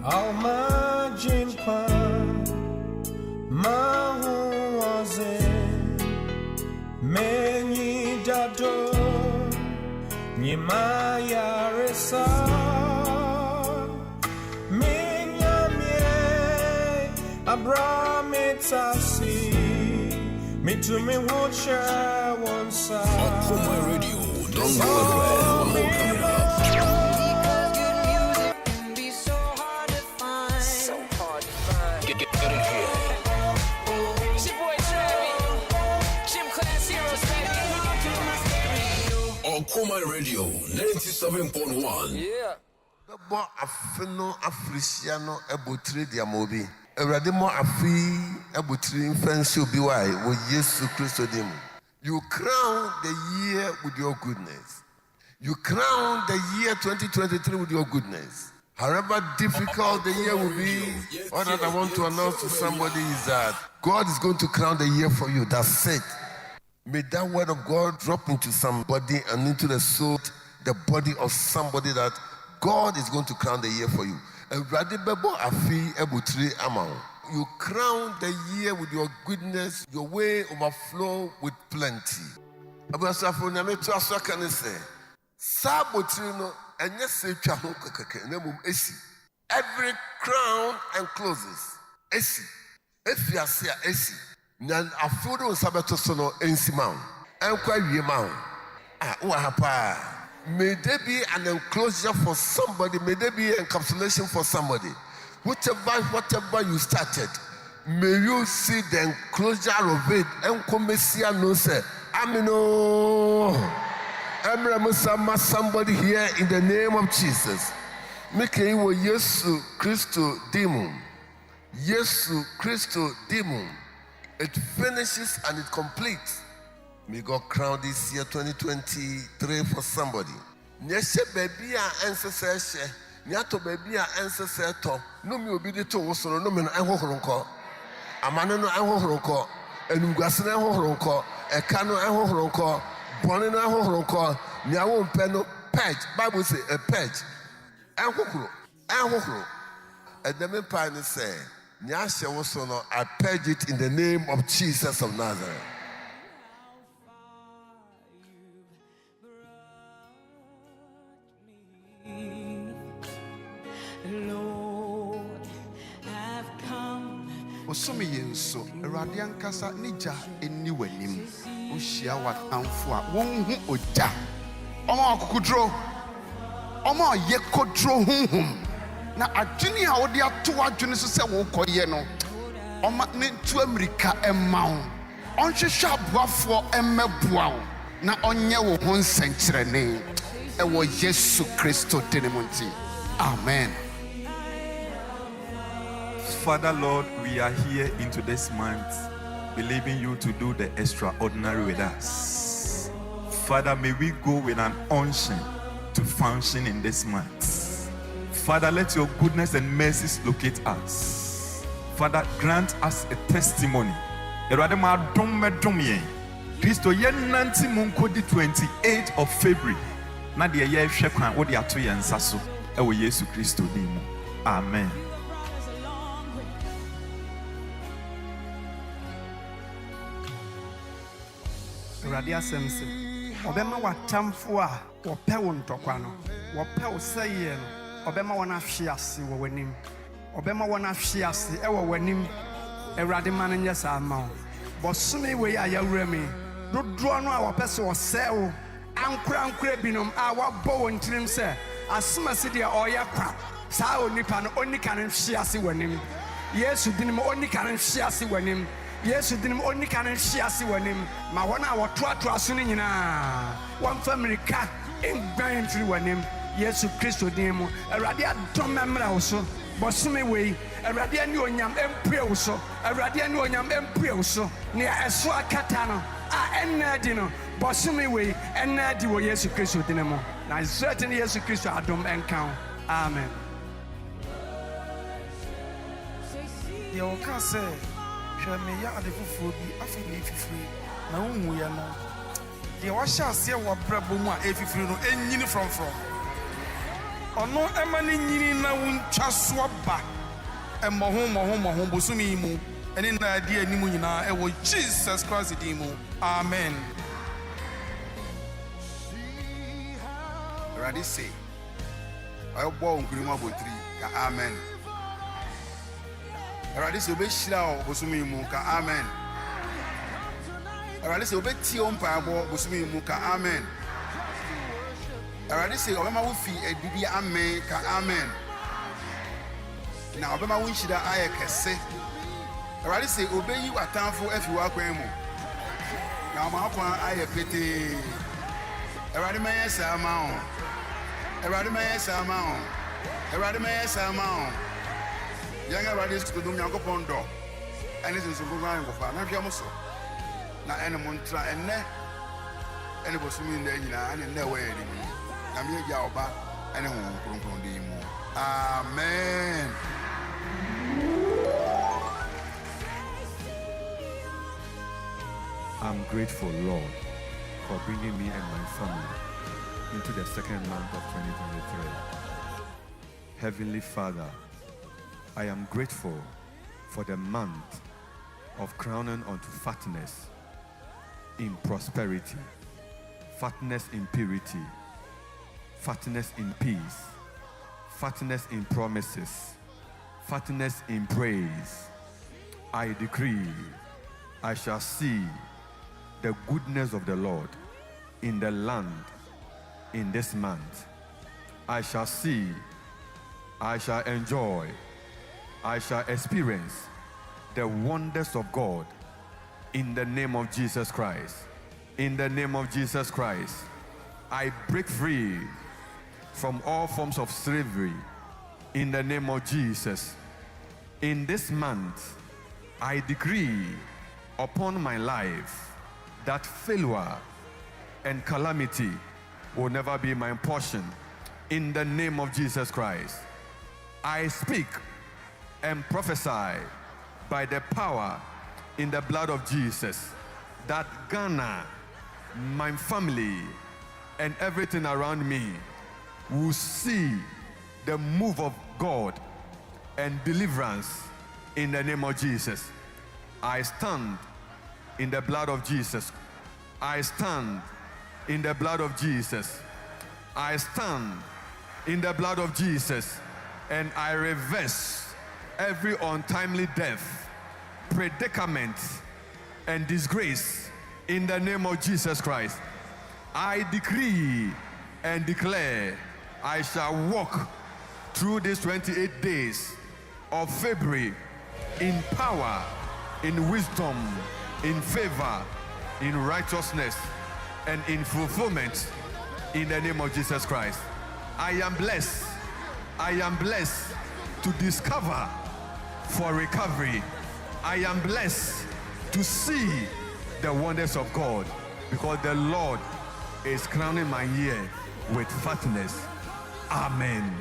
Alma Jimpa Mahuaze Meni Dado Nimaya Resa Minyamye Abrametasi Mitumi Watcher Onsa Akropong Radio, don't go away. Akropong Radio 97.1. Yeah. Bo afeno afrisiano ebotire dia mobi. Ewrade mo afi ebotire mfansi obi wai wo Yesu Kristo dim. You crown the year with your goodness. You crown the year 2023 with your goodness. However difficult the year will be, all that I want to announce to somebody is that God is going to crown the year for you. That's it. May that word of God drop into somebody and into the soul, the body of somebody, that God is going to crown the year for you. You crown the year with your goodness, your way overflow with plenty. Every crown and closes. Nan afudo sabato sono ensimau. Enkwa wiemau. May there be an enclosure for somebody. May there be encapsulation for somebody. Whatever you started, may you see the enclosure of it. Enkomesia no say, Amino. Emremusama somebody here in the name of Jesus. Make you Yesu Christo demon. Yesu Christo demon. It finishes and it completes. May God crown this year 2023 for somebody. Nyeshe baby a ancestor, nyato baby a ancestor. No me obedi to wosono no me no enhohoronko. Amano no enhohoronko. Enugase no enhohoronko. Eka no enhohoronko. Bone no enhohoronko. Nyawo mpe no purge. Bible say a purge. Enhohoro. And the main part is say, I purge it in the name of Jesus of Nazareth. Lord, I've come. Osome yenso Eradian kasa nija eni wanim. Oshia watamfo a won hu oja. Omo akukudro. Omo yekodro hunhum. Na adwene a wode ato adwene so se wo koye no oma ne tu America emma wo onhwehwe aboafo emmeboa wo na onye wo ho nsenkyerene ewo Yesu Kristo denemonti. Amen. Father Lord, we are here into this month believing you to do the extraordinary with us. Father, may we go with an unction to function in this month. Father, let your goodness and mercies locate us. Father, grant us a testimony. Christo yen nanti munko di 28th of February. Na de ye hwe kwan wo de ato ye nsaso. Ewo Yesu Kristo din mu. Amen. Radia semse. Obema watamfo a wope wo ntokwa no. Wope wo seye no. Obema wana hwiase wo wanim. Obema wana hwiase e wo wanim. Ewrade man nye sa ma. Bosome we ya yawrami. Dodro no a wopese wo sewo. Ankura binom a wabo wo ntirim se asema se dia oya kwa. Sa onipa no onika no hwiase wanim. Yesu dinim onika no hwiase wanim. Yesu dinim onika no hwiase wanim. Ma wona wotoato aso ne nyina. Wan America engban firi wanim. Yesu Kristo demo Erade adom memra wo so bosome wei Erade ani onyam empue wo so Erade ani onyam empue wo so ne eso akata no a enadi no bosome wei enadi wo Yesu Kristo demo na certainly Yesu Kristo adom enkan. Amen. Yo ka say hwe me ya ade fufuo bi afi me fifiri na unhu ya no de wa hya ase wo brabo mu a efifiri no enyini from Ono emani nyini na wuntwa so ba. Emoho bosumi mu. Eni na adi animu nyina ewo Jesus Christ di mu. Amen. Ready say. I bo nkurima botri ka amen. Ready say obe shira bosumi mu ka amen. Ready say obe ti ompa bo bosumi mu ka amen. Ready say obema wo fi edidi amen ka amen. Na obema wo nshida aye kese. Ready say obe yi watanfo afi wa kwan mu. Na ma akwan aye pete. Ready me yes amount. Ready me yes amount. Ready me yes amount. Yanga ready to do Akropong do. And it is so go an go fa. Na hwe mo so. Na ene mo ntra enne. Ene bosumi nda nyina ene na we ene ni. Na me ya oba ene ho kronkron di mu. Amen. I'm grateful, Lord, for bringing me and my family into the second month of 2023. Heavenly Father, I am grateful for the month of crowning unto fatness in prosperity, fatness in purity, fatness in peace, fatness in promises, fatness in praise. I decree I shall see the goodness of the Lord in the land in this month. I shall see, I shall enjoy, I shall experience the wonders of God in the name of Jesus Christ. In the name of Jesus Christ, I break free from all forms of slavery in the name of Jesus. In this month, I decree upon my life that failure and calamity will never be my portion in the name of Jesus Christ. I speak and prophesy by the power in the blood of Jesus that Ghana, my family, and everything around me will see the move of God and deliverance in the name of Jesus. I stand in the blood of Jesus. I stand in the blood of Jesus. I stand in the blood of Jesus, and I reverse every untimely death, predicament, and disgrace in the name of Jesus Christ. I decree and declare I shall walk through these 28 days of February in power, in wisdom, in favor, in righteousness, and in fulfillment in the name of Jesus Christ. I am blessed. I am blessed to discover for recovery. I am blessed to see the wonders of God, because the Lord is crowning my year with fatness. Amen.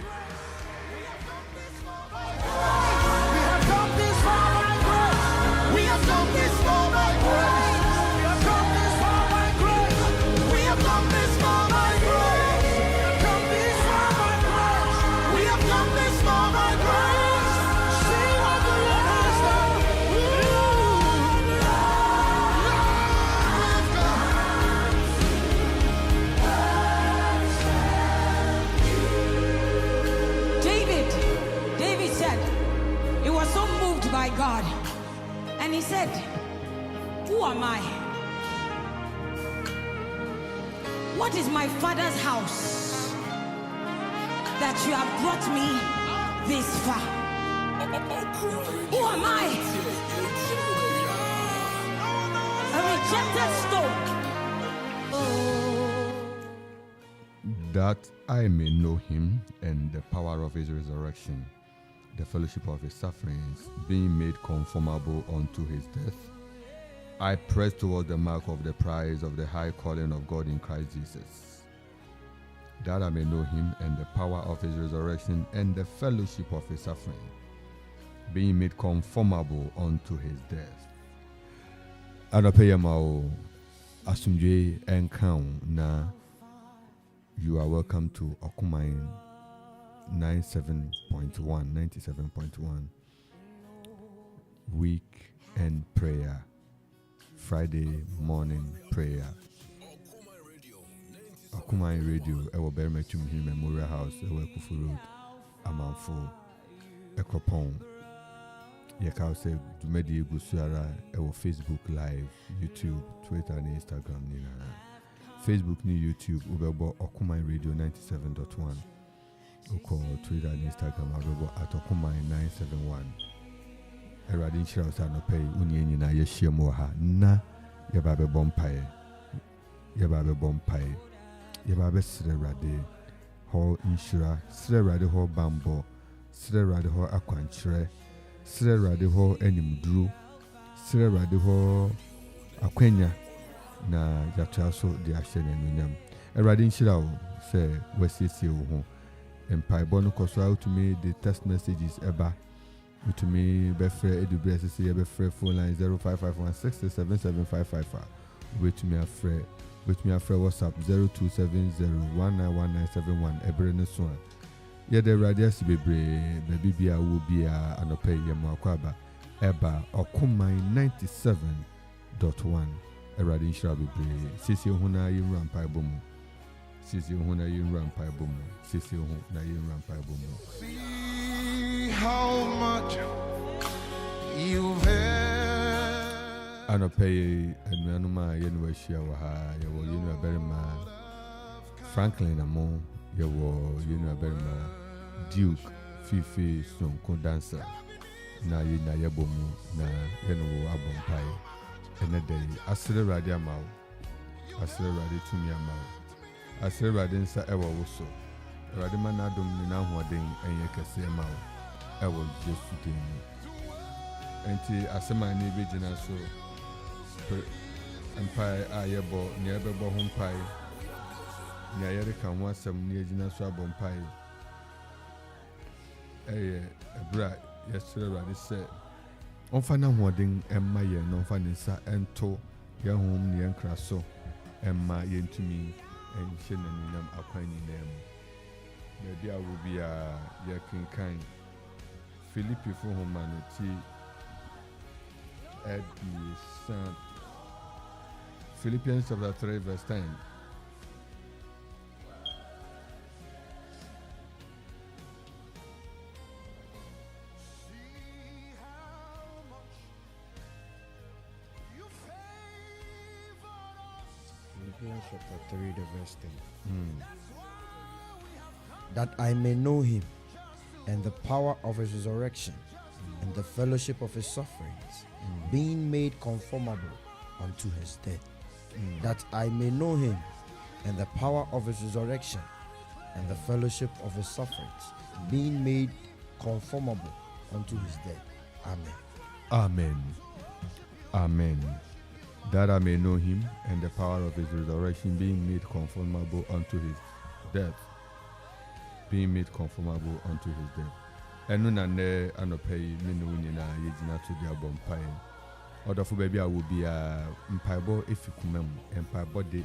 God, and he said, who am I? What is my father's house that you have brought me this far? Who am I? A rejected stone. That I may know him and the power of his resurrection, the fellowship of his sufferings, being made conformable unto his death, I press toward the mark of the prize of the high calling of God in Christ Jesus, that I may know him and the power of his resurrection and the fellowship of his suffering, being made conformable unto his death. Adapeyamao asumdwe enkan na you are welcome to Twumhene 97.1 weekend prayer, Friday morning prayer. Akumai Radio, Barima Twumhene Memorial House, Akuffo Road, Amanfo, Akropong. Yeka say Dumedi Gusuara, Facebook Live, YouTube, Twitter and Instagram nina. Facebook ni YouTube, Ubebo Akumai Radio 97.1. Uko Twitter and Instagram, Ubebo at Akumai 971. Eradin Shira sa no pay unye na yeshia moha na yababe bompae. Yababe sre rade ho inshira, sre rade ho bambo, sre rade ho akwanchre, sre rade ho enimdru, sre rade ho akwenya na yataso de ahye na nunyam. Eradin shira o se wasiesie wo ho. Empire bono koso to me the text messages eba to me befre edubre sese ye befre phone line 0551667755. Wait to me afre WhatsApp 0270191971 ebre ne so ye de radius bebre baby bia wo bia anope ye makwaba eba Akumai 97.1 erade nshira bebre sisi huna yiru ampai bomu sisi huna yiru ampai bomu sisi huna yiru ampai bomu. How much you've had. Anope enuanuma yenwa shia wa ha yewo yenwa Barima Franklin Amo yewo yenwa Barima Duke Fifi Sonko dancer na yina yebomu na yenwo abompai enedei asere radio amawo asere radio tumi amawo asere radio nsa ewo woso radio manadom ni na hoden enye kese amawo ewo Jesu din enti asema ni bejina so empire ayebo ni ebebo ho mpai ni ayere kan ho asem ni ejina so abompai ebra yesere rade se onfa na hoden emma ye no onfa ni nsa ento ye hom ni enkra so emma yentumi enhye na ninam akwan ni nam na bia wo bia ye kinkan Philippi fo humanity Philippians chapter 3 verse 10. Philippians chapter 3 the verse 10. That I may know him and the power of his resurrection and the fellowship of his sufferings, being made conformable unto his death. That I may know him and the power of his resurrection and the fellowship of his sufferings, being made conformable unto his death. Amen. Amen. Amen. That I may know him and the power of his resurrection, being made conformable unto his death. Being made conformable unto his death. Enu na ne anopei minu nyina yegyina to dia bompai. Odofo baby a wo bia mpaibo efikumam empaibo de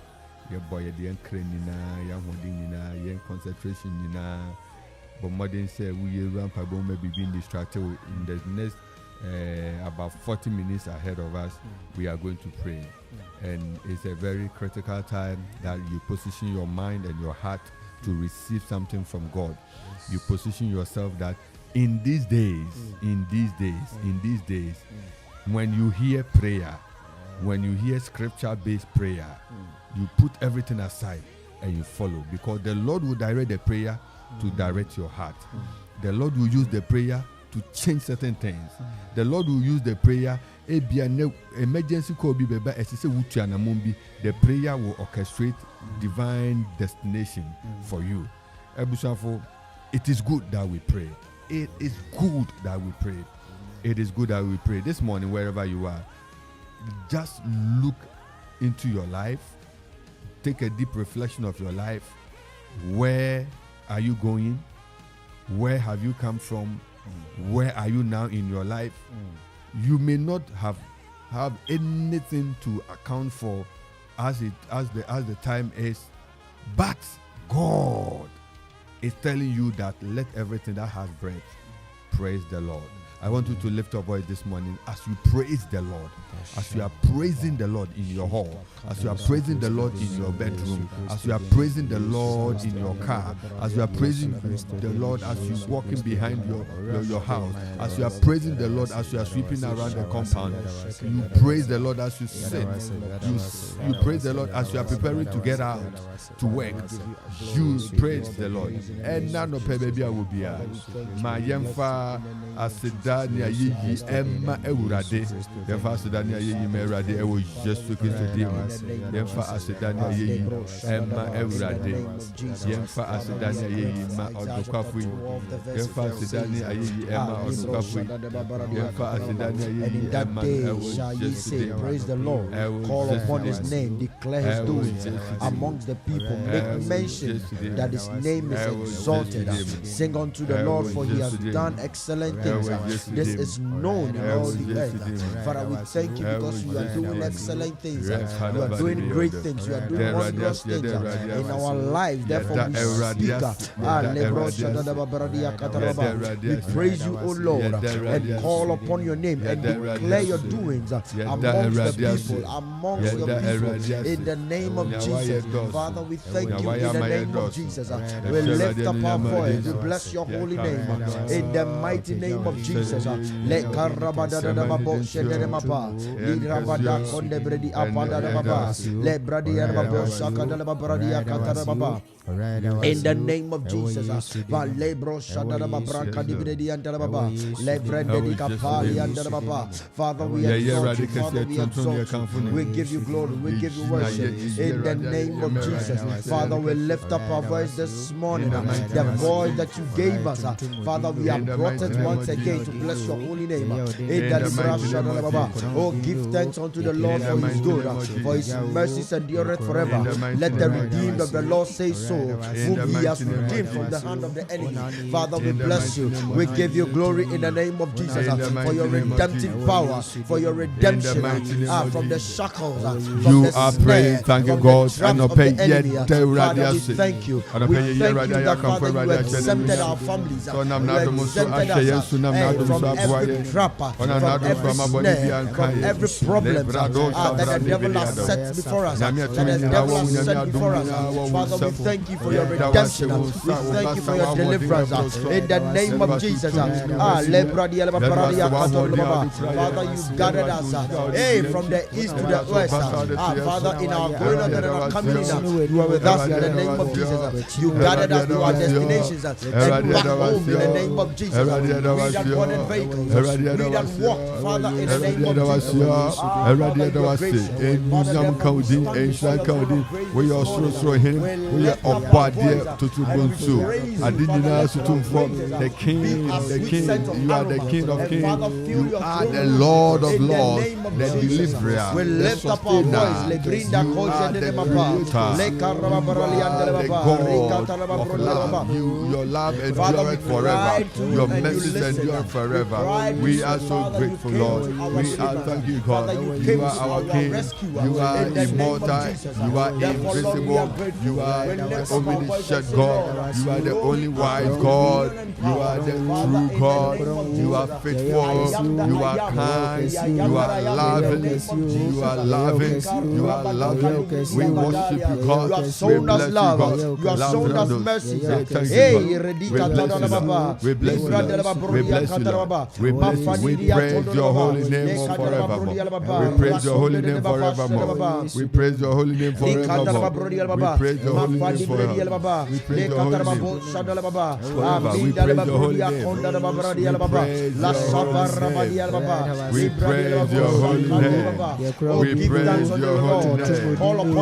ye boy de enkra nyina ya hodi nyina ye concentration nyina but modern say we ye mpaibo may be being distracted in the next about 40 minutes ahead of us. We are going to pray, and it's a very critical time that you position your mind and your heart to receive something from God. You position yourself that in these days, when you hear prayer, when you hear scripture-based prayer, you put everything aside and you follow, because the Lord will direct the prayer to direct your heart. The Lord will use the prayer to change certain things. The Lord will use the prayer. Emergency call be the prayer will orchestrate divine destination for you. It is good that we pray. It is good that we pray. It is good that we pray. This morning, wherever you are, just look into your life. Take a deep reflection of your life. Where are you going? Where have you come from? Where are you now in your life? You may not have anything to account for as the time is, but God is telling you that let everything that has breath praise the Lord. I want you to lift your voice this morning as you praise the Lord, as you are praising the Lord in your hall, as you are praising the Lord in your bedroom, as you are praising the Lord in your car, as you are praising the Lord as you are walking behind your house, as you are praising the Lord as you are sweeping around the compound. You praise the Lord as you sit. You praise the Lord as you are preparing to get out to work. You praise the Lord. And none of baby will be my yemfa asidania yi emma ewurade yemfa asidania yi merade ewo Jesus Christ dimo yemfa asidania yi emma ewurade yemfa asidania yi ma odokwafu yemfa asidania yi emma odokwafu yemfa asidania yi emma ewo Jesus. Praise the Lord, call upon his name, declare his doings amongst the people, make mention that his name is exalted. Sing unto the Lord, for he has done excellent things. This is known in all the earth. Father, we thank you because you are doing excellent things. You are doing great things. You are doing wondrous things in our lives. Therefore, we praise you, O Lord, and call upon your name and declare your doings amongst the people, amongst your people, in the name of Jesus. Father, we thank you in the name of Jesus. We lift up our voice. We bless your holy name in the mighty name of Jesus. Let Karabada Babo Shedemapa, Rabada Kondebredi Apada Baba, let Bradia Babo Shakadala Bradia Katarababa. In the name of Jesus, Valebro Shadaba Branca Dibredi and Dalababa, Lebredi Capali and Dalababa. Father, we exalt you, Father, we exalt you. We give you glory, we give you worship. In the name of Jesus, Father, we lift up our voice this morning. The voice that you gave us, Father, we have brought it once again to bless your holy name. In the oh, give thanks unto the Lord for his good, for his mercies endureth forever. Let the redeemed of the Lord say so. Whom he has redeemed from the hand of the enemy. Father, we bless you. We give you glory in the name of Jesus for your redemptive power, for your redemption from the shackles. You are praying, thank you, God, and Father, we thank you. We thank you that, Father, you exempted our families. You exempted us from every trap, from every snare, from every problem that the devil has set before us, that the devil has set before us. Father, we thank you for your redemption. We thank you for your deliverance in the name of Jesus. Father, you gathered us from the east to the west. Father, in our going out and our coming in, you are with us in the name of Jesus. You gathered us to our destinations and back home in the name of Jesus. We that boarded vehicles, we that walk, Father, in the name of Jesus. We also him. We are Obadia to Tubunsu. Adinina Sutumfo, the King, you are the King of Kings, you are the Lord of Lords, the Deliverer. We lift up our voice, Lebrinda Kosha your love endureth forever, your mercies endure forever. We are so grateful, Lord. We are thank you, God. You are our King, you are immortal, you are invisible, you are omniscient God, you are the only wise God, you are the true God, you are faithful, you are kind, you are loving, you are loving, you are loving. We worship you, God. You have shown us love, you have shown us mercy. We bless you, we bless you, we praise your holy name forevermore. We praise your holy name forevermore. We praise your holy name forevermore. We praise your holy name forever. We praise your holy name. We praise your holy name. We praise your holy name. We praise your holy name.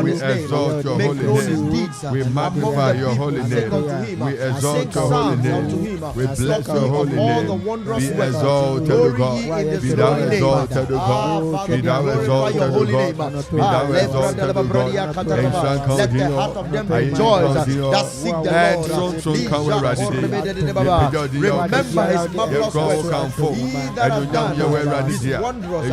We exalt your holy name. We magnify your holy name. We exalt your holy name. We bless your holy name. wondrous Be works. exalted, O Glory God. ye in the Be holy thou name. exalted, O God. Father, Be we thou glorify exalted, your O holy God. name. Be thou exalted, O God. Let the heart of them rejoice that seek the Lord. Remember his marvelous works. He that has done his wondrous.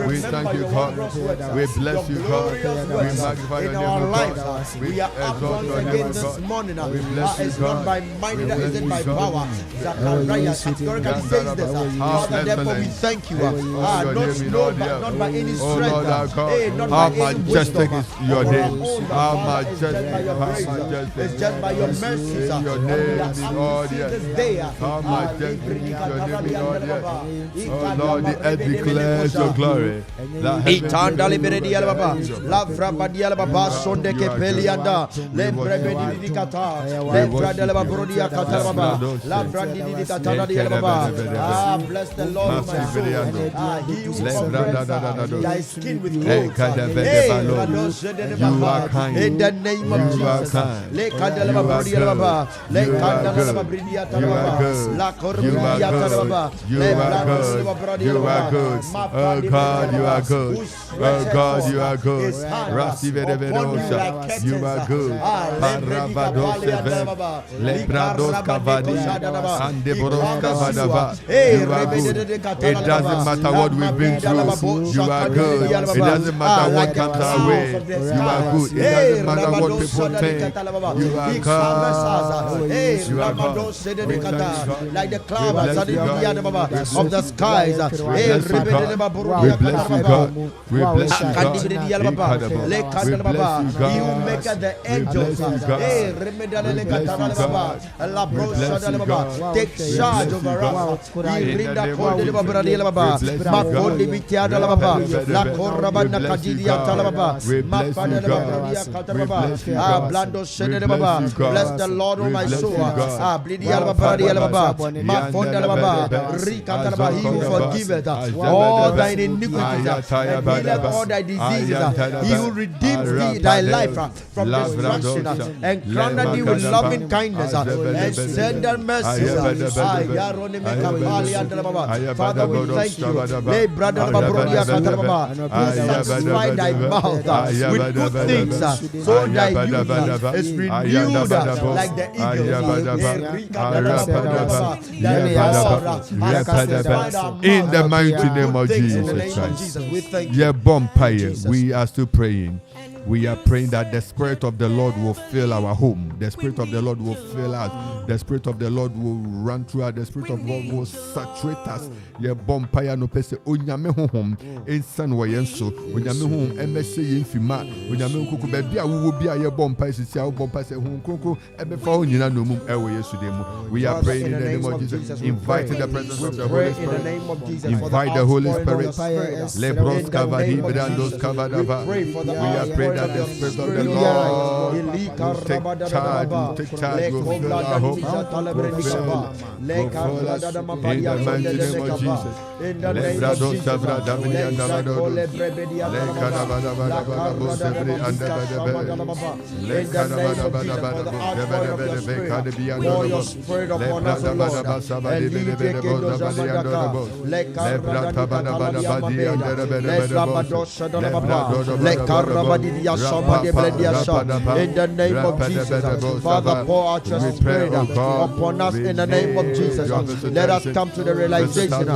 We thank you, God. We bless you, God. We magnify your name, God. We are up once again this morning. It's not by might, it isn't by power. Zachariah categorically says this. Father, therefore we thank you. Not by any strength. Not by any majestic is your name. How majestic. It's just by your mercies. Your name is all this day. How majestic is your name in all the earth. Oh Lord, the earth declares your glory. Itandali beredia baba, la frabadia baba sonde ke pelianda, le brebedi di kata, le bradela babrodia kata baba, la brandi di kata di baba. Bless the Lord my soul. He who covers thy skin with clothes. You are kind. In the name of Jesus. Le kadela babrodia baba, le kadela babridia baba, la korbadia baba, le bradela babrodia baba. Oh God, you are good. Oh God, you are good. You are good. Lebrados Kavadi and Deboros Kavadava. You are good. It doesn't matter what we've been through. You are good. It doesn't matter what comes our way. You are good. It doesn't matter what people think. You are God. You are God. Like the clouds of the skies. We bless you, God. We bless you, God. He who maketh the angels take charge over us. Bless the Lord, O my soul. He who forgiveth all thine iniquities and healeth all thy diseases. He who redeems thy life from destruction and crowned thee with loving kindness and tender mercies. Father, we thank you. Satisfy thy mouth with good things, so thy youth is renewed like the eagles. In the mighty name of Jesus Christ. Yeah, bonfire. We are still praying. We are praying that the Spirit of the Lord will fill our home. The Spirit of the Lord will fill us. The Spirit of the Lord will run through us. The Spirit of God will saturate us. Yeah, bonfire no pese. Onyame home. Insan wayenso. Onyame home. Emese yinfima. Onyame kuku bebi a wuwo bi a ye bonfire sisi a bonfire se home kuku ebefa onyina no mum ewe Yesu demu. We are praying in the name of Jesus. Inviting the presence of the Holy Spirit. Invite the Holy Spirit. Lebros kavadi brandos kavadava. We are praying that the Spirit of the Lord will take charge, will fill our hope, will fill in the mighty name of Jesus. In the name of Jesus. Pour your Spirit upon us, O Lord, and lead the in the name of Jesus. Father, pour out your Spirit upon us in the name of Jesus. Let us come to the realization.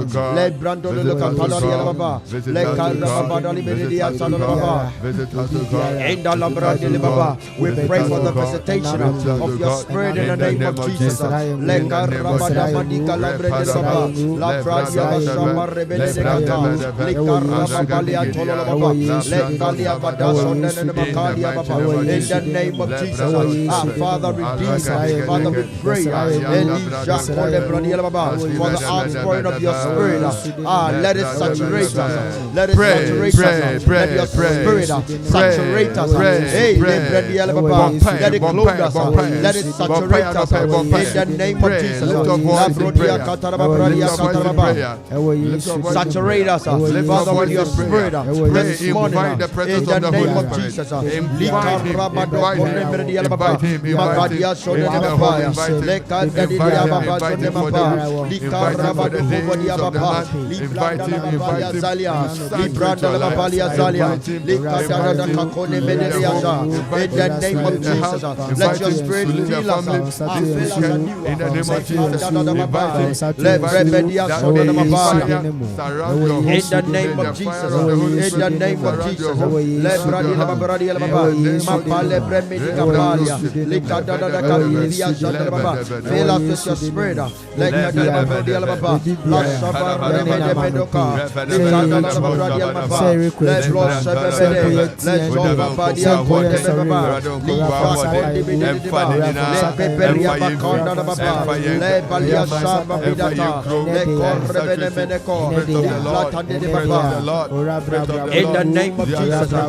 We pray for the visitation of your Spirit in the name of Jesus. In the name of Jesus, Father, redeem us. Father, we pray for the outpouring of your Spirit. Let it saturate us. Let it saturate us. Let your Spirit saturate us. Hey, let it clothe us. Let it saturate us. In the name of Jesus, saturate us, Father, with your Spirit this morning. In the name of Jesus. Jesus. Invite him in the name of Jesus. Let your spirit fill us and fill us anew. In the name of Jesus, In the name of Jesus. In the name of Jesus. Fill us with your spirit. In the name of Jesus, oh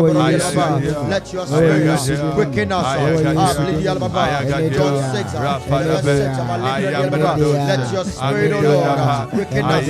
Lord, let your spirit let your spirit quicken us. John 6, let your spirit, oh Lord, quicken us.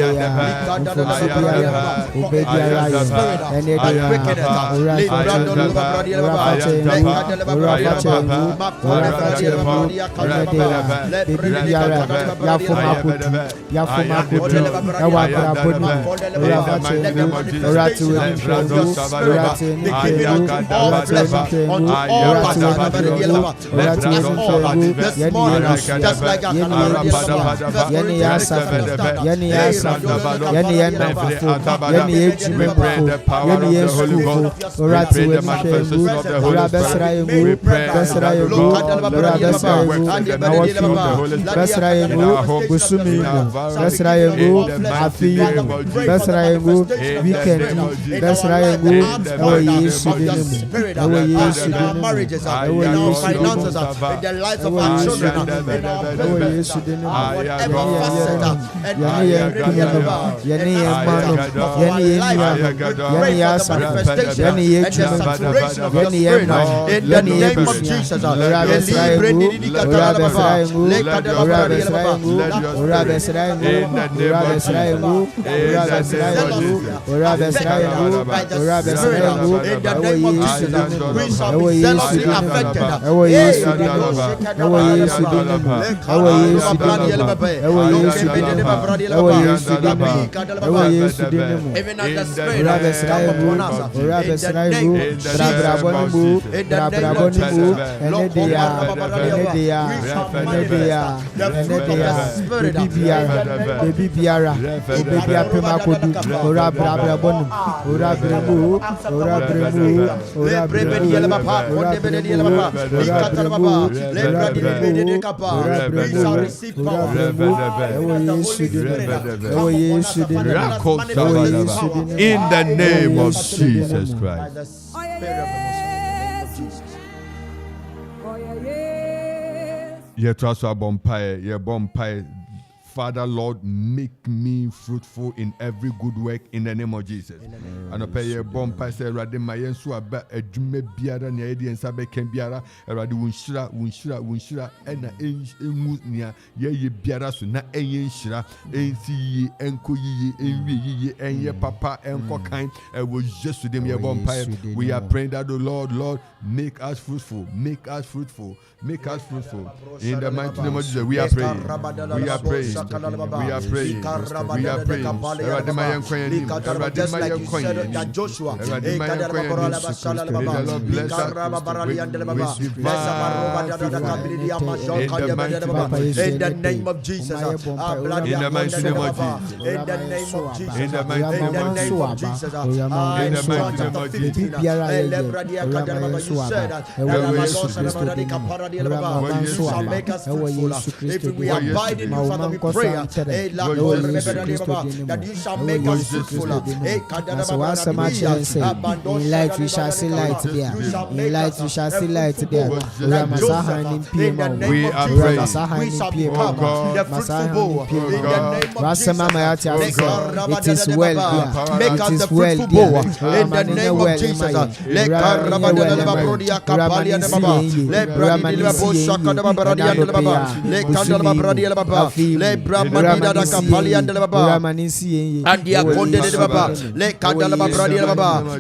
Marriages, in our finances, in the lives of our children, in our business, whatever facet, and manifestation and the saturation of your spirit in the name of Jesus. Even as the Spirit come upon us, in the name of Jesus, in the name of Jesus Christ. Ye trust our bompire, ye bompire. Father, Lord, make me fruitful in every good work in the name of Jesus. And I pay your bomb pass a rademayan so about a jume biara near the Sabe can biara, a radi winshira, and a musnia, ye biara so na a shira, and see enko ye, and ye papa and kind, and was just to them your bomb pie. We are praying that the Lord, make us fruitful, make us fruitful. Make us fruitful. In the mighty name of Jesus, we are praying. We are praying. We are praying. We are praying. Just like you said that Joshua, may the Lord bless us. In the name of Jesus. In the mighty name of Jesus. In the name of Jesus. In the mighty name of Jesus. In the mighty name of Jesus. You said that you shall make us fruitful. If we abide in you, Father, we pray pray that you shall make us fruitful. In light we shall see light there. In light we shall see light there. We are praying. We shall become the fruitful bowl. In the name of Jesus. It is well there. Make us the fruitful bowl. In the name of Jesus.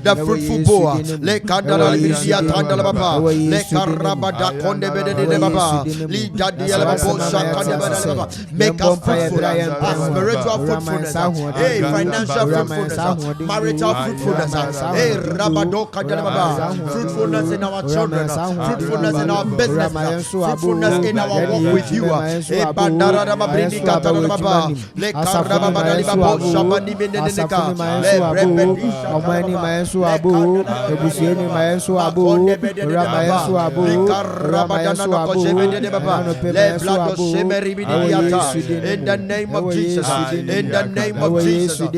The fruitful bowl. Make us fruitful. Spiritual fruitfulness, financial fruitfulness, marital fruitfulness, fruitfulness in our children, fruitfulness in our business, fruitfulness in our walk with you. In the name of Jesus, in the name of Jesus,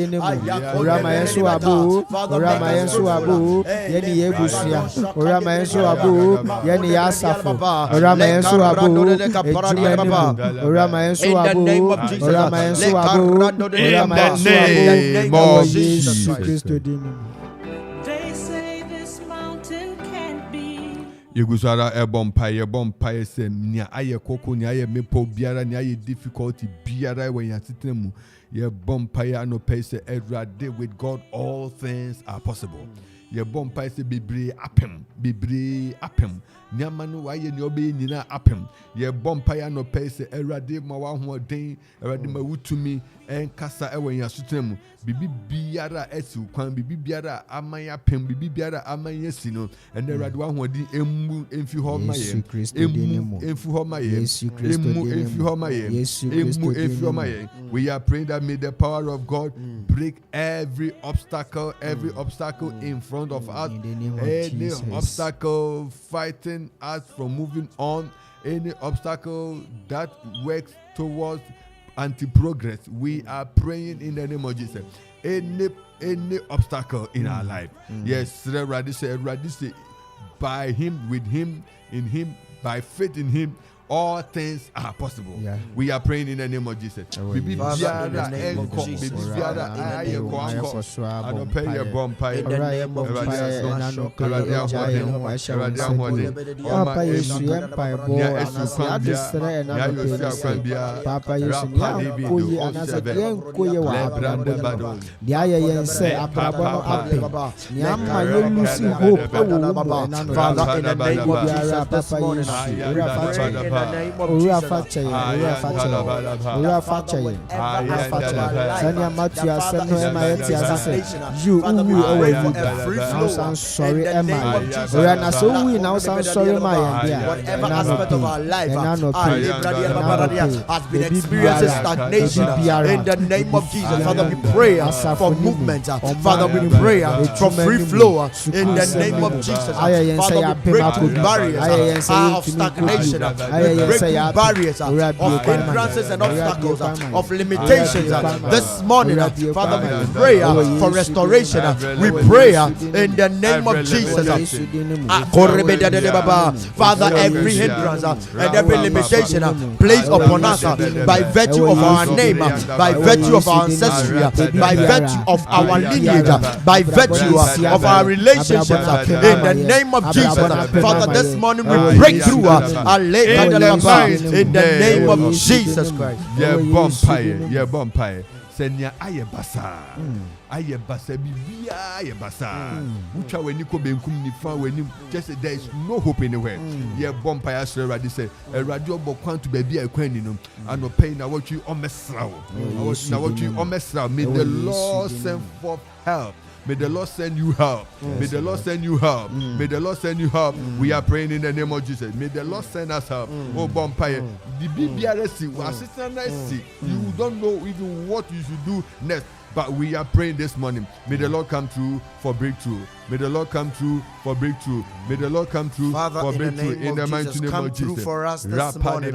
Yegusara ebompa se nia aye koko nia aye mepo biara nia aye difficulty biara when you sitemu ye bompa ya no pay se everyday with God all things are possible. Ye bompa se bibri apem nyama no waye ni obe nyina apem ye bompa ya no pay se everyday ma wa ho den everyday ma wutumi enkasa when you sitemu bibi biara esu kwan bibi biara amanya pem bibi biara amanya sino and the radwa hodi emu emfi ho maye emu emfi ho maye emu emfi ho maye emu emfi ho maye. We are praying that may the power of God break every obstacle in front of us, any obstacle fighting us from moving on, any obstacle that works towards anti-progress. We are praying in the name of Jesus. Any obstacle in our life. Yes, Radise, by him, with him, in him, by faith in him, all things are possible. Yeah. We are praying in the name of Jesus. Sorry, Emma. So we now sound sorry, whatever aspect of our life has been experiencing stagnation. In the name of Jesus, Father, we pray for movement. Father, we pray for free flow. In the name of Jesus, Father, we break through barriers of stagnation. We break through barriers of hindrances and obstacles of limitations. This morning, Father, we pray for restoration. We pray in the name of Jesus. Father, every hindrance and every limitation placed upon us by virtue of our name, by virtue of our ancestry, by virtue of our lineage, by virtue of our relationships, in the name of Jesus. Father, this morning we break through in the name of Jesus Christ. Yeah, bumpire. Senya aye basa bibia aye basa ucha weni ko benkum nifa weni just there is no hope anywhere. Yeah, bumpire sir radio say radio bo kwan to baby akwan ni no anopai na what you omesra na what you omesra. May the Lord send forth help. May the Lord send you help. May the Lord send you help. May the Lord send you help. We are praying in the name of Jesus. May the Lord send us help. Oh, Bompire. The BBRC, you don't know even what you should do next. But we are praying this morning. May the Lord come through for breakthrough. May the Lord come through for breakthrough. May the Lord come through Father, for in the breakthrough. name In the of mighty Jesus, name come of through Jesus. for us this morning.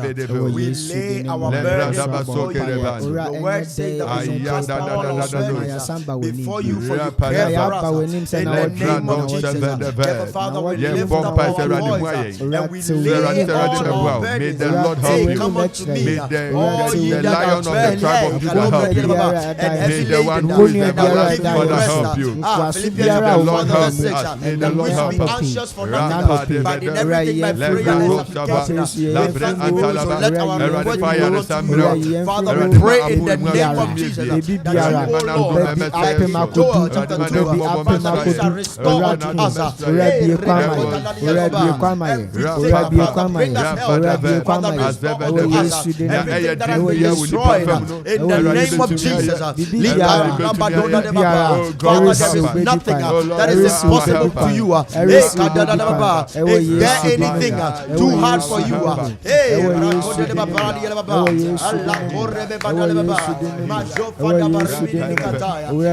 We lay our Le burdens brada before you. basoke The word says that we Aya cast da da all da our da da burdens before you, for you Rapa care da for ba. us. In the name of Jesus. Therefore, Father, we Ye lift bomb up pass our already voice why. and we lay all our May burdens. the Lord Hey, help you. come unto me, May all ye the that are lion of the tribe of Judah help you. and May heavy the one laden, who is the and I will everlasting give you Father rest. help you. Philippians May the chapter Lord 4 help verse 6. us. May the That Lord we should help be us. anxious for nothing, but in everything by prayer and supplication. Let our request be known unto you. Father, we pray in the name of Jesus that you, O Lord, like in Joel chapter 2, Father, you shall restore unto us. Hey, bring us everything that has been destroyed in the name of Jesus. Father, there is nothing that is impossible to you. Is there anything too hard for you?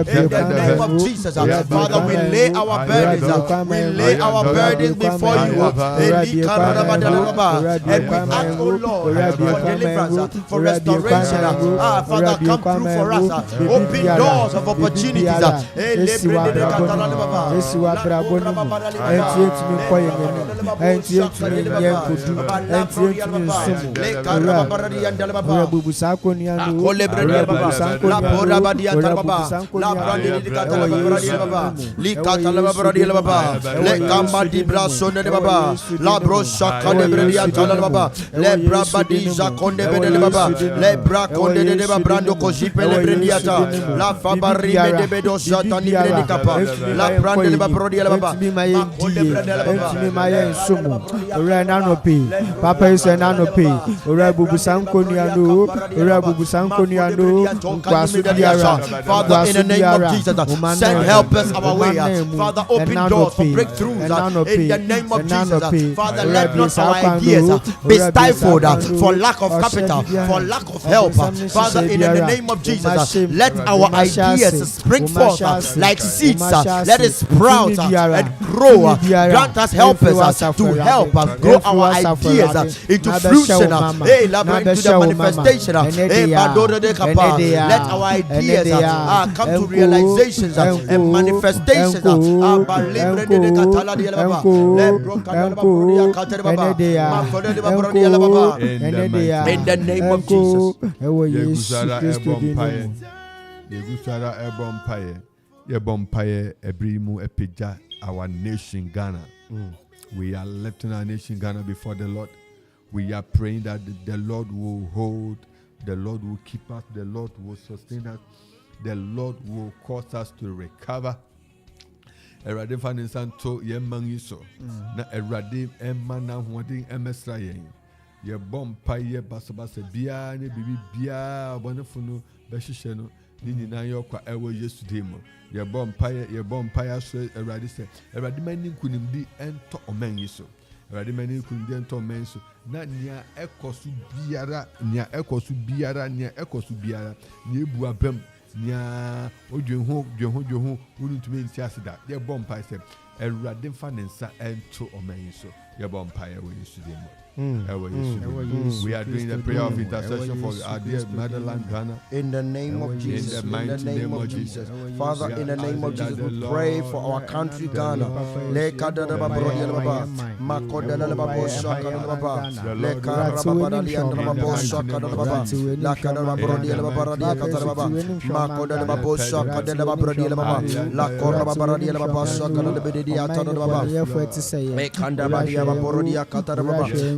In the name of Jesus, Father, we lay our burdens. We lay our burdens before you. And we ask, oh Lord, for deliverance, for restoration. Father, come through for us. Open doors of opportunities. Papa is an anope, Father, in the name of Jesus, send helpers our way. Father, open doors for breakthroughs in the name of Jesus. Father, let not our ideas be stifled for lack of capital, for lack of help. Father, in the name of Jesus, let our ideas spring forth like seeds. Let it sprout and grow. Grant us helpers to help us grow our ideas into fruition, into the manifestation. Let our ideas come to realizations and manifestations. In the name of Jesus. Our nation Ghana. We are lifting our nation Ghana before the Lord. We are praying that the Lord will hold, the Lord will keep us, the Lord will sustain us, the Lord will cause us to recover. Erade faninsan to ye mangiso na erade emma na hoden emesra yen ye bompa ye basabasa bia ne bibi bia bonefunu behihye no ni nyina ye kwa ewo Yesu demo ye bompa ya so erade se erade mani kunimdi ento omangiso erade mani kunimdi ento omangiso na nia ekosu biara nia ekosu biara ni ebu abam nya odwenho wonu tumi nti asida ye bompa se erade fa nensa ento omanyiso ye bompa ye we Yesu demo we are doing the prayer of intercession for our dear motherland Ghana in the name of Jesus. In the mighty name of Jesus. Father, in the name of Jesus, we pray for our country Ghana.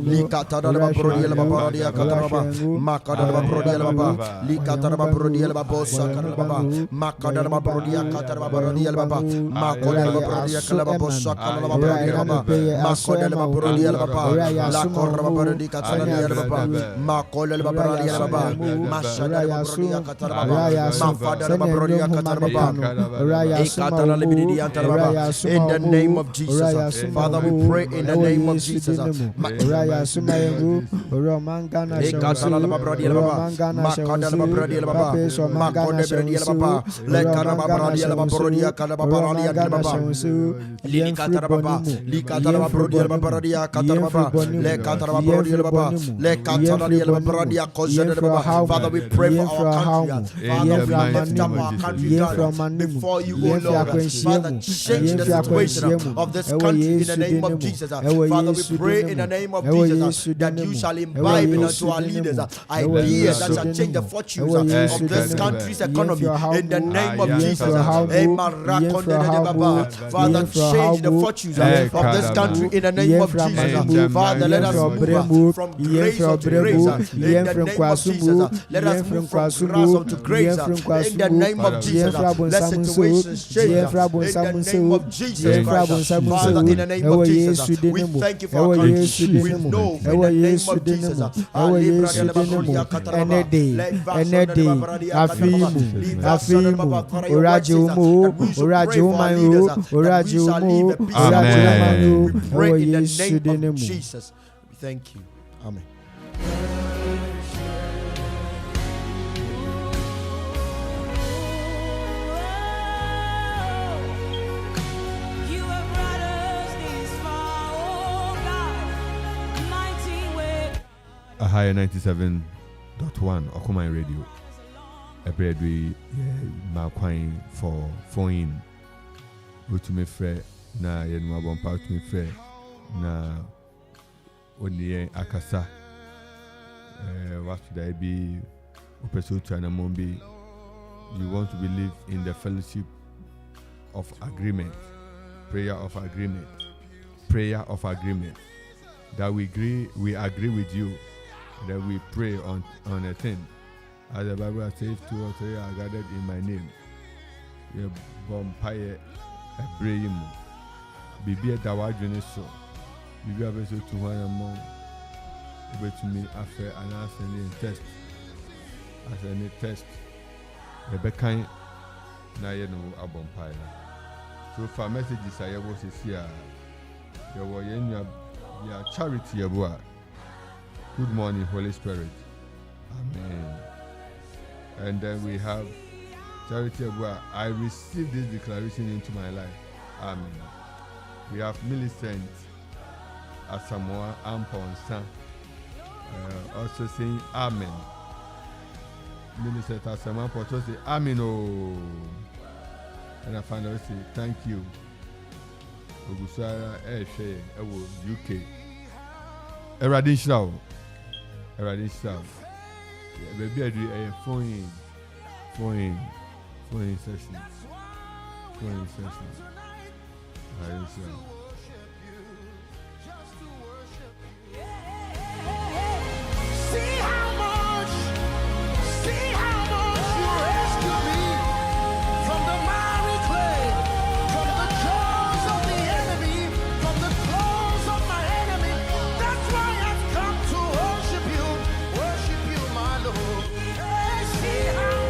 Likata da Barodia Barodia Kataraba, Makada Barodia Baba, Likata Barodia Babosa Karababa, Makada Barodia Katarabarodia Baba, Makoda Barodia Kalababosa Kalabarodia Baba, Makoda Barodia Baba, La Corabadi Kataradia Baba, Makoda Barodia Baba, Masada Barodia Kataraba, Mafada Barodia Kataraba, Ekatala Libidia Taraba, in the the name of Jesus. Father, we pray in the name of Jesus. Father, we pray for our country. Father, we lift up our country before you, O Lord. Father, change the situation of this country in the name of Jesus. Father, we pray in the name of Jesus that you shall imbibe into our leaders ideas that shall change the fortunes of this country's economy in the name of Jesus. Father, change the fortunes of this country in the name of Jesus. Father, let us move from grace to grace in the name of Jesus. Let us move from grace to grace in the name of Jesus. Let situations change in the name of Jesus Christ. Father, in the name of Jesus, we thank you for our country. We know in the name of Jesus. Jesus. We thank you. Amen. Higher 97.1 Okuman Radio. A bread we Malquine for phone. Go to me friend na yenwa bompa to me friend na only akasa. What should I be? You want to believe in the fellowship of agreement, prayer of agreement, that we agree with you, that we pray on a thing. As the Bible says, 2 or 3 are gathered in my name. You vampire a brain. Bibi at the wajuni so. Bibi a vessel to one among. To me after an ascending test. As any test. Rebecca na ye no abompire. So for messages I was here. There were your charity abua. Good morning, Holy Spirit. Amen. And then we have charity abua. I received this declaration into my life. Amen. We have Millicent Asamoah Amponsan also saying Amen. Minister Asamoah Amponsan say Amen. Oh, and I find out say thank you. Ogusara Eshe Ewo UK. Eradishao. Baby I do a phone session. See how much you rescued me from the miry clay, from the jaws of the enemy, from the claws of my enemy. That's why I've come to worship you, my Lord. See how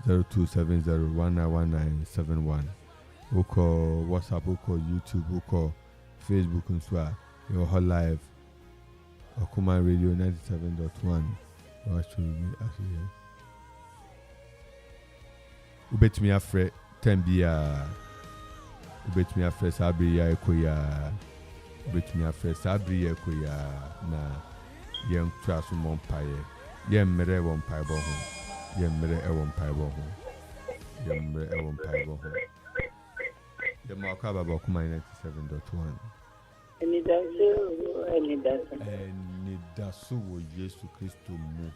0270191971. Oko WhatsApp, Oko YouTube, Oko Facebook, and so your whole live. Okuma Radio 97.1. Watch me actually. Ubet me afre tembia. Ubet me afre sabria ekoya. Ubet me afre sabria ekoya na yem trasu mompaye. Yem mere wompaye boho. Yemre ewompaye boho. The Makaba Bokuma 97.1. Anidaso Yesu Christo mu.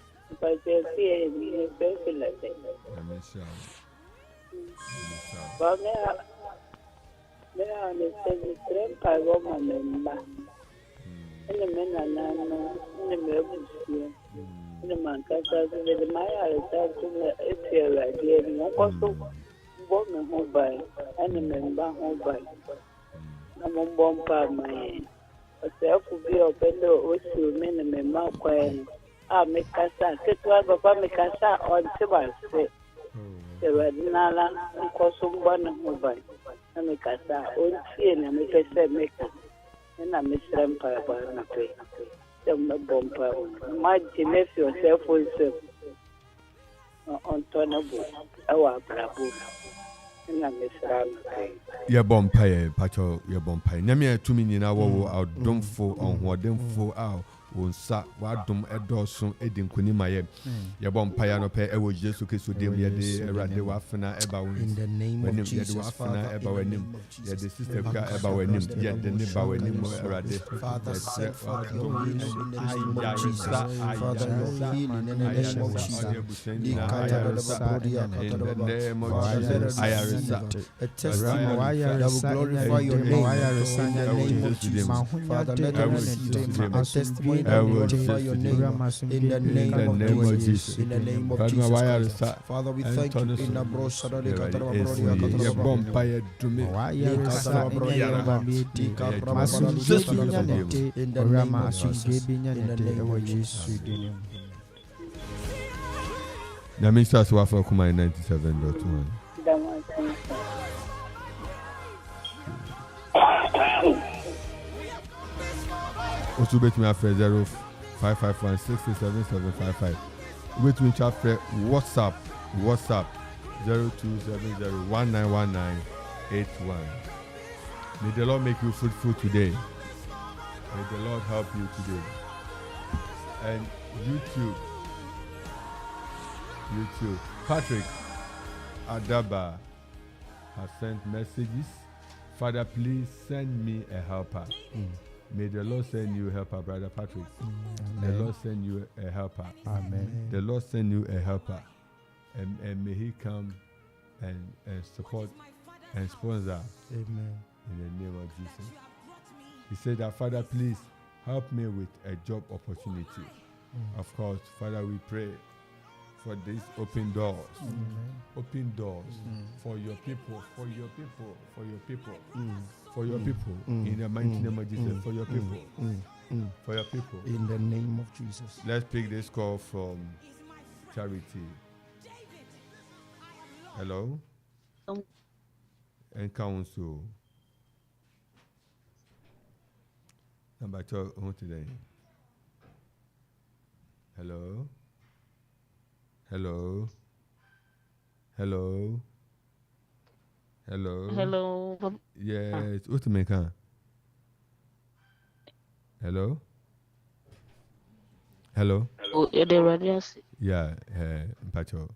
Woman who buy any member who buy. No bomb by my self will be a better also minimum mark when I make a sa, get one of a make a sa on Tibas. Radinala, Cosumban, Mobile. I make a sa, old fear, and make a set maker. And I miss them by a pay. Some bumper. My nephew yourself was on Tonabo, our Bravo. And I miss them. Your bumpire, Pacho, your bumpire. Namia 2 million hour out, don't fall on what them fall out. On sa wadum edosun edin kuni maye ye bom paya no pe ewo Jesu Kristo dem ye de erade wafena eba woni In the name of Jesus, wafena eba Father, in the wanim name of ye de Jesus. sister ka eba wanim ye de ne ba wanim erade Father, send forth your healing in the name of Jesus. Father, your healing in the name of Jesus. in the name of Jesus. A testimony that will glorify your name in the name of Jesus. Father, let us receive a testimony that will glorify your name in the name of Jesus. In the name of Jesus. Father, we thank you in the Minister Swafa Kuma 97.1. Also, bet me after 0551-637-755. Wait me after WhatsApp 0270-191981. May the Lord make you fruitful today. May the Lord help you today. And YouTube. Patrick Adaba has sent messages. Father, please send me a helper. May the Lord send you a helper, Brother Patrick. The Lord send you a helper. Amen. The Lord send you a helper. And may he come and support and sponsor. Amen. In the name of Jesus. He said that, Father, please help me with a job opportunity. Of course, Father, we pray for these open doors. Open doors for your people, for your people, for your people, for your people. In the mighty name of Jesus, for your people. For your people. In the name of Jesus. Let's pick this call from Charity. Hello? And council. Number 12 today. Hello? Hello? Hello? Hello? Hello. Yes, what's the maker? Hello? Hello? Oh, the radius. Yeah, Pacho.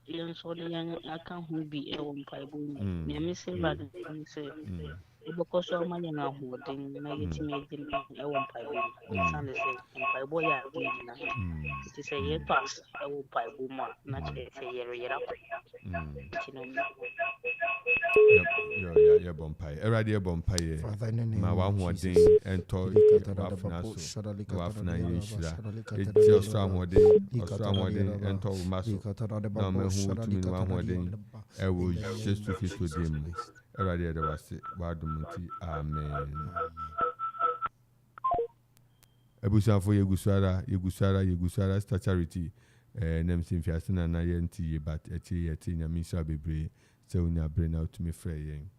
Young soldier, I can't be a one Bible. Miss Rather say, because of my young holding, my intimate a one Bible. Sunday say, and by boy, I did to say, ye pass a one Bible, not say, Yeah, Bompire. Eradia Bompire. My one more day and toy Wafna Yishla. It's your strong one day, or strong one day, and told Master. No man who to me one more day. I will just to kiss with him. Eradia was it. Wadumuti. Amen. Ebusa for Yegusara, Star Charity. Nem Simfiasina Nayanti, but a tea, Misa Bebre. So when you bring out to me fraying,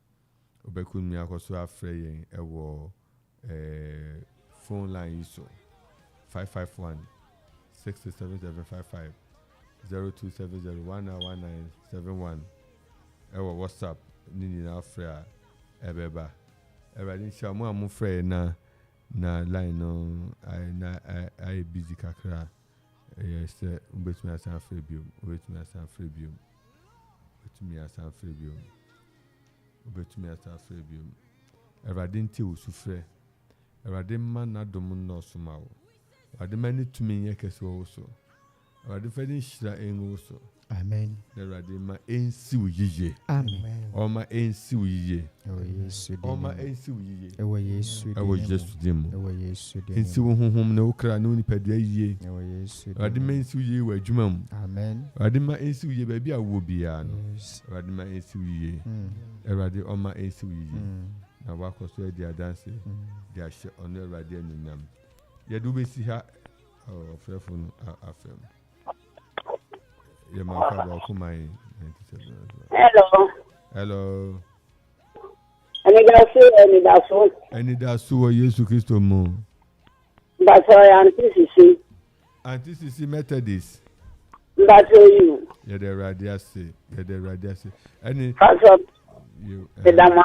Obekun me also fraying a war phone line so 551-67755 0270-1971 our WhatsApp Nini na fra ebeba everybody shamu amu fray na line no I busy kakra yes ubetumi asan frebium Betumi asan frebium. Erade nti usufre. Erade man na dom no soma wo. Erade mani tumi ye kese wo so. Erade fedi shira enwo so. Amen. Erade ma ensi wo yiye. Amen. O ma ensi wo yiye. Ewo Yesu O ma ensi wo yiye. Ewo Yesu Ewo Yesu dimo. Ewo Yesu ensi wo honhom na okra na onipadua yiye. Ewo Yesu. Erade ma ensi wo yiye wa adwuma mu. Amen. Erade ma ensi wo yiye ba bia wo bia no. Erade ma ensi wo yiye. Erade o ma ensi wo yiye. Na wakoso dia dance dia she ono Erade anunam. Ye do be si ha frefun afem. Hello. Hello. Anidaso. Yesu Christo mo. But Auntie Sisi Methodist. But you. Yeah, the radiasi. Any. You. And my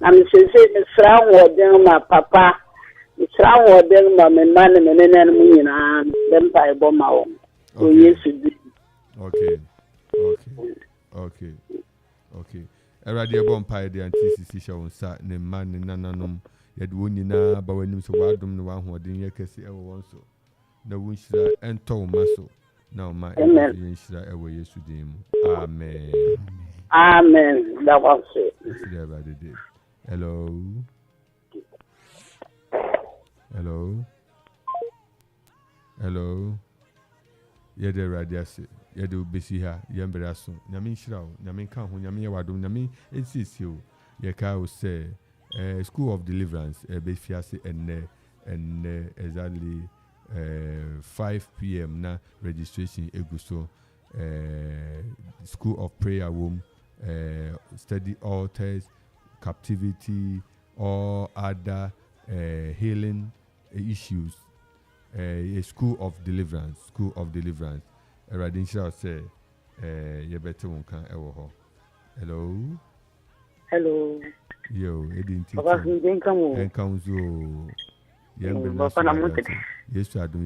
I'm saying, Papa. It's round them, my man, and then by bomb. Oh, yes, Okay. Eradia Bompire, the Auntie show sa ne man in Nananum, yet Wunina, but when you so wadum no one who didn't yet ever once so. The Winshira and Tomaso. Now my Winshira ever used to dim. Amen. Amen. That was it. Hello. Yeah, the radiasi. Yeah, the busy here. Yamberaso. Yamin Shroud. Yamin Kahu. Yamin Wadum. Yamin. It's you. Yaka say. School of Deliverance. Befiasi and exactly 5 p.m. na registration. Eguso. School of Prayer Room. Study altars. Captivity. Or other healing issues. A school of deliverance. Radin shall say, you better won't come ever. Hello. Yo, Edin and comes you. Yes, I do.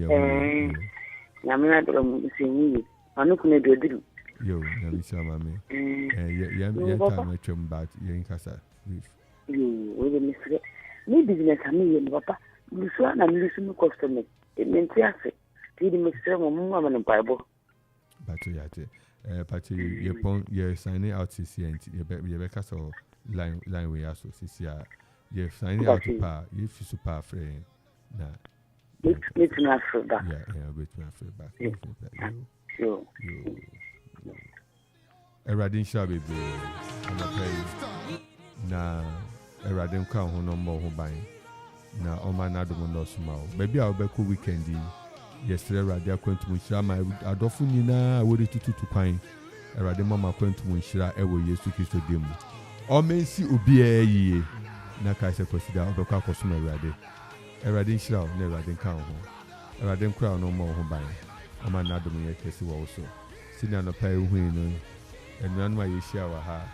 Yamina don't see me. I'm not going to do. Yo, Yamisa, mammy. Yam, but you're casa. You will miss it. Me business, I mean, Papa. You saw I'm listening to customer. It means yes. Feeding me some woman in Bible. But you're signing out CC and your Becca so line we are so CC. You're signing out to par, if you super friend. Nah, it's not for that. Yeah, wait, my friend back. You. A radin shall be brave. I'm a play. Nah, a radin crown who no more who buying. Now, on my Nadum no small. Maybe I'll be cool weekend. Yesterday, Radia went to Munshira. My Adolfunina, I would to pine. A Radimama went to Munshira, ever used to kiss the demo. Or may see Ubia ye. Naka said, consider the car for some Radi. A Radin Shroud, never Radin Crown. A Radin Crown no more who buying. On my Nadum yet also. Sitting on a pair of winning. And run my shower her.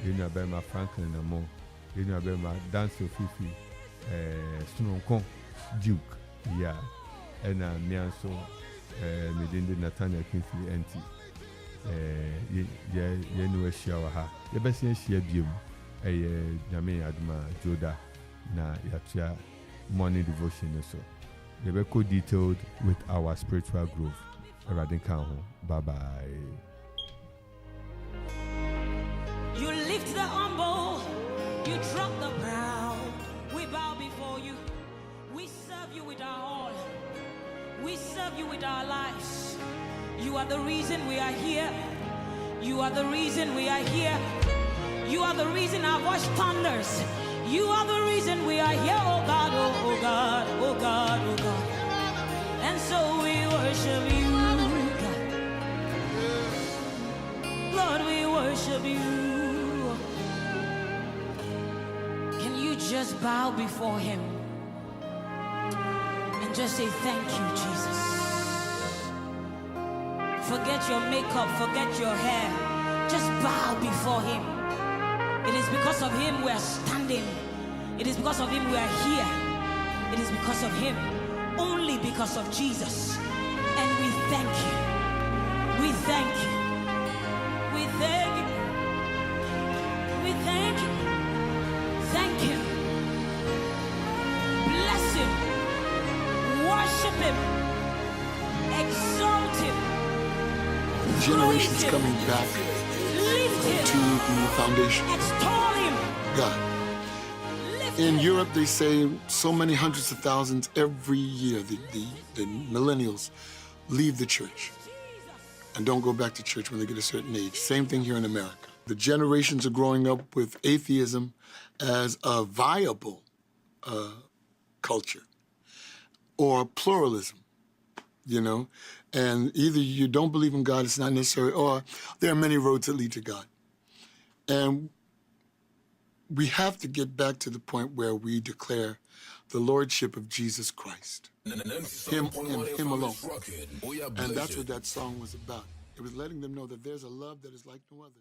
You know, Bema Franklin no more. You know, Bema dance of Fifi. Snow Duke, yeah, and me also within the Nathaniel Kingsley Entsie. Yeah, no shower ha. The best year due. Yame Adma Joda na yatia morning devotion so. The record detailed with our spiritual growth. Bye bye. You lift the humble, you drop the proud. We bow before you. We serve you with our all. We serve you with our lives. You are the reason we are here. You are the reason we are here. You are the reason our voice thunders. You are the reason we are here, oh God, oh God, oh God, oh God. And so we worship you, God. Lord, we worship you. Just bow before him and just say thank you, Jesus. Forget your makeup, forget your hair. Just bow before him. It is because of him we are standing. It is because of him we are here. It is because of him, only because of Jesus. And we thank you. We thank you. We thank you. We thank you. Thank him. Bless him. Worship him. Exalt him. Generations coming back to the foundation. Extol him. God. In Europe, they say so many hundreds of thousands every year, the millennials leave the church and don't go back to church when they get a certain age. Same thing here in America. The generations are growing up with atheism as a viable culture, or pluralism you know, and either you don't believe in God, it's not necessary, or there are many roads that lead to God. And we have to get back to the point where we declare the lordship of Jesus Christ, him and him alone. And that's what that song was about. It was letting them know that there's a love that is like no other.